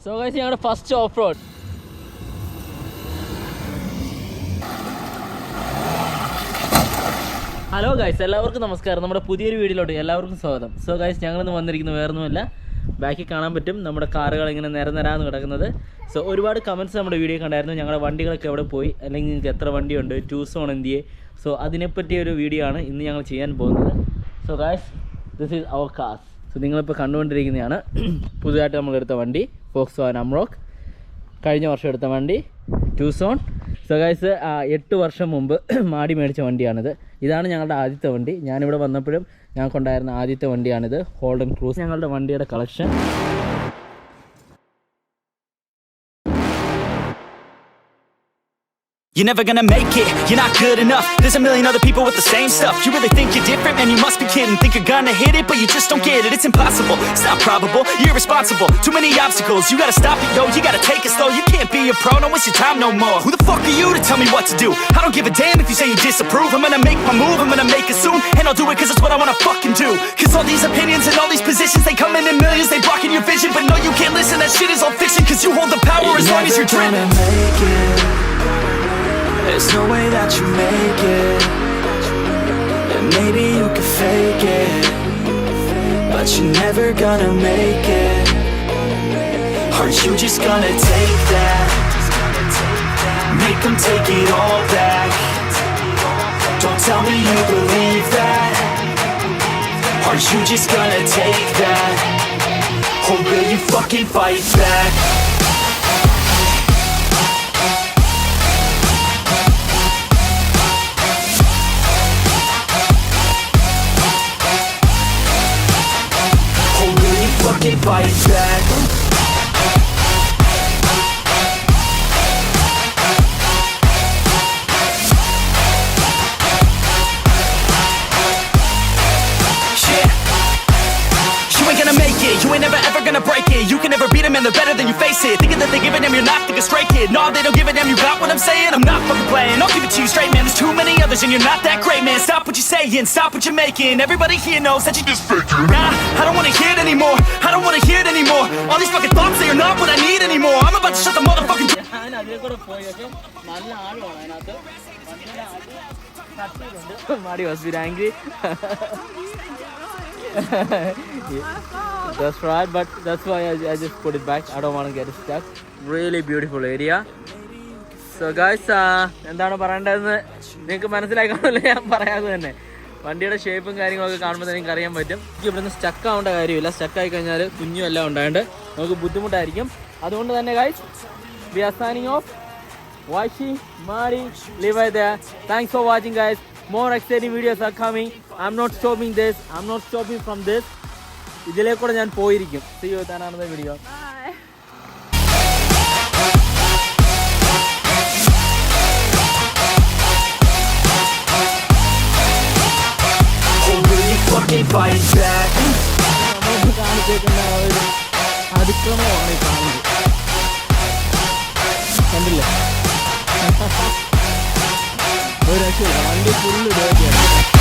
So guys, ഞങ്ങളുടെ first off road. Hello guys, എല്ലാവർക്കും നമസ്കാരം. നമ്മുടെ പുതിയൊരു വീഡിയോയിലോട്ട് എല്ലാവർക്കും സ്വാഗതം. സോ ഗൈസ്, ഞങ്ങളിന്ന് വന്നിരിക്കുന്നത് വേറൊന്നുമല്ല, ബാക്കിൽ കാണാൻ പറ്റും നമ്മുടെ കാറുകൾ ഇങ്ങനെ നിരനിരാന്ന് കിടക്കുന്നത്. സോ ഒരുപാട് കമൻറ്റ്സ് നമ്മുടെ വീഡിയോ കണ്ടായിരുന്നു, ഞങ്ങളുടെ വണ്ടികളൊക്കെ എവിടെ പോയി, അല്ലെങ്കിൽ നിങ്ങൾക്ക് എത്ര വണ്ടിയുണ്ട്, ടൂസോൺ എന്തിയെ. സോ അതിനെപ്പറ്റിയ ഒരു വീഡിയോ ആണ് ഇന്ന് ഞങ്ങൾ ചെയ്യാൻ പോകുന്നത്. So guys, this is our cars. So നിങ്ങളിപ്പോൾ കണ്ടുകൊണ്ടിരിക്കുന്നതാണ് പുതുതായിട്ട് നമ്മളെടുത്ത വണ്ടി Volkswagen Amarok. കഴിഞ്ഞ വർഷം എടുത്ത വണ്ടി Tucson. സോ ഗൈസ്, 8 വർഷം മുമ്പ് മാടി മേടിച്ച വണ്ടിയാണിത്. ഇതാണ് ഞങ്ങളുടെ ആദ്യത്തെ വണ്ടി. ഞാനിവിടെ വന്നപ്പോഴും ഞങ്ങൾക്കുണ്ടായിരുന്ന ആദ്യത്തെ വണ്ടിയാണിത്, Holden Cruze. ഞങ്ങളുടെ വണ്ടിയുടെ collection. You're never gonna make it, you're not good enough. There's a million other people with the same stuff. You really think you're different? Man, you must be kidding. Think you're gonna hit it, but you just don't get it. It's impossible, it's not probable, you're irresponsible. Too many obstacles, you gotta stop it, yo. You gotta take it slow, you can't be a pro, don't waste your time no more. Who the fuck are you to tell me what to do? I don't give a damn if you say you disapprove. I'm gonna make my move, I'm gonna make it soon. And I'll do it cause it's what I wanna fucking do. Cause all these opinions and all these positions, they come in millions, they blocking your vision. But no, you can't listen, that shit is all fiction. Cause you hold the power as long as you're dreaming. There's no way that you make it. And maybe you can fake it, but you're never gonna make it. Aren't you just gonna take that? Make them take it all back. Don't tell me you believe that. Aren't you just gonna take that? Or will you fucking fight back? Fight back. You ain't never ever gonna break it. You can never beat them and they're better than you face it. Thinking that they give a damn, you're not, think a straight kid. No, they don't give a damn, you got what I'm saying? I'm not fucking playing, I'll give it to you straight, man. There's too many others and you're not that great, man. Stop what you're saying, stop what you're making. Everybody here knows that you just faking. Nah, I don't wanna hear it anymore, I don't wanna hear it anymore. All these fucking thoughts, they are not what I need anymore. I'm about to shut the motherfucking Mari was bit angry. That's right, but that's why I just put it back. I don't want to get stuck. Really beautiful area. So guys, എന്താണ് പറയേണ്ടതെന്ന് നിങ്ങൾക്ക് മനസ്സിലായി കാണില്ല, ഞാൻ പറയാതെ തന്നെ. വണ്ടിയുടെ ഷേപ്പും കാര്യങ്ങളൊക്കെ കാണുമ്പോൾ നിങ്ങൾക്ക് അറിയാൻ പറ്റും. എനിക്ക് ഇവിടുന്ന് സ്റ്റക്ക് ആവേണ്ട കാര്യമില്ല. സ്റ്റക്കായി കഴിഞ്ഞാൽ കുഞ്ഞും എല്ലാം ഉണ്ടായതുകൊണ്ട് നമുക്ക് ബുദ്ധിമുട്ടായിരിക്കും. അതുകൊണ്ട് തന്നെ guys, we are signing off. Watching Mari, leave it there. Thanks for watching guys. More exciting videos are coming. I'm not stopping this. I'm not stopping from this. ഇതിലേക്കൂടെ ഞാൻ പോയിരിക്കും. See you with another video. Bye. Fucking fight back. അതിക്രമമാണ് കാണുന്നത്, കണ്ടില്ലേ? ഒരു രക്ഷയില്ല, വണ്ടി full ഇടുകയാണ്.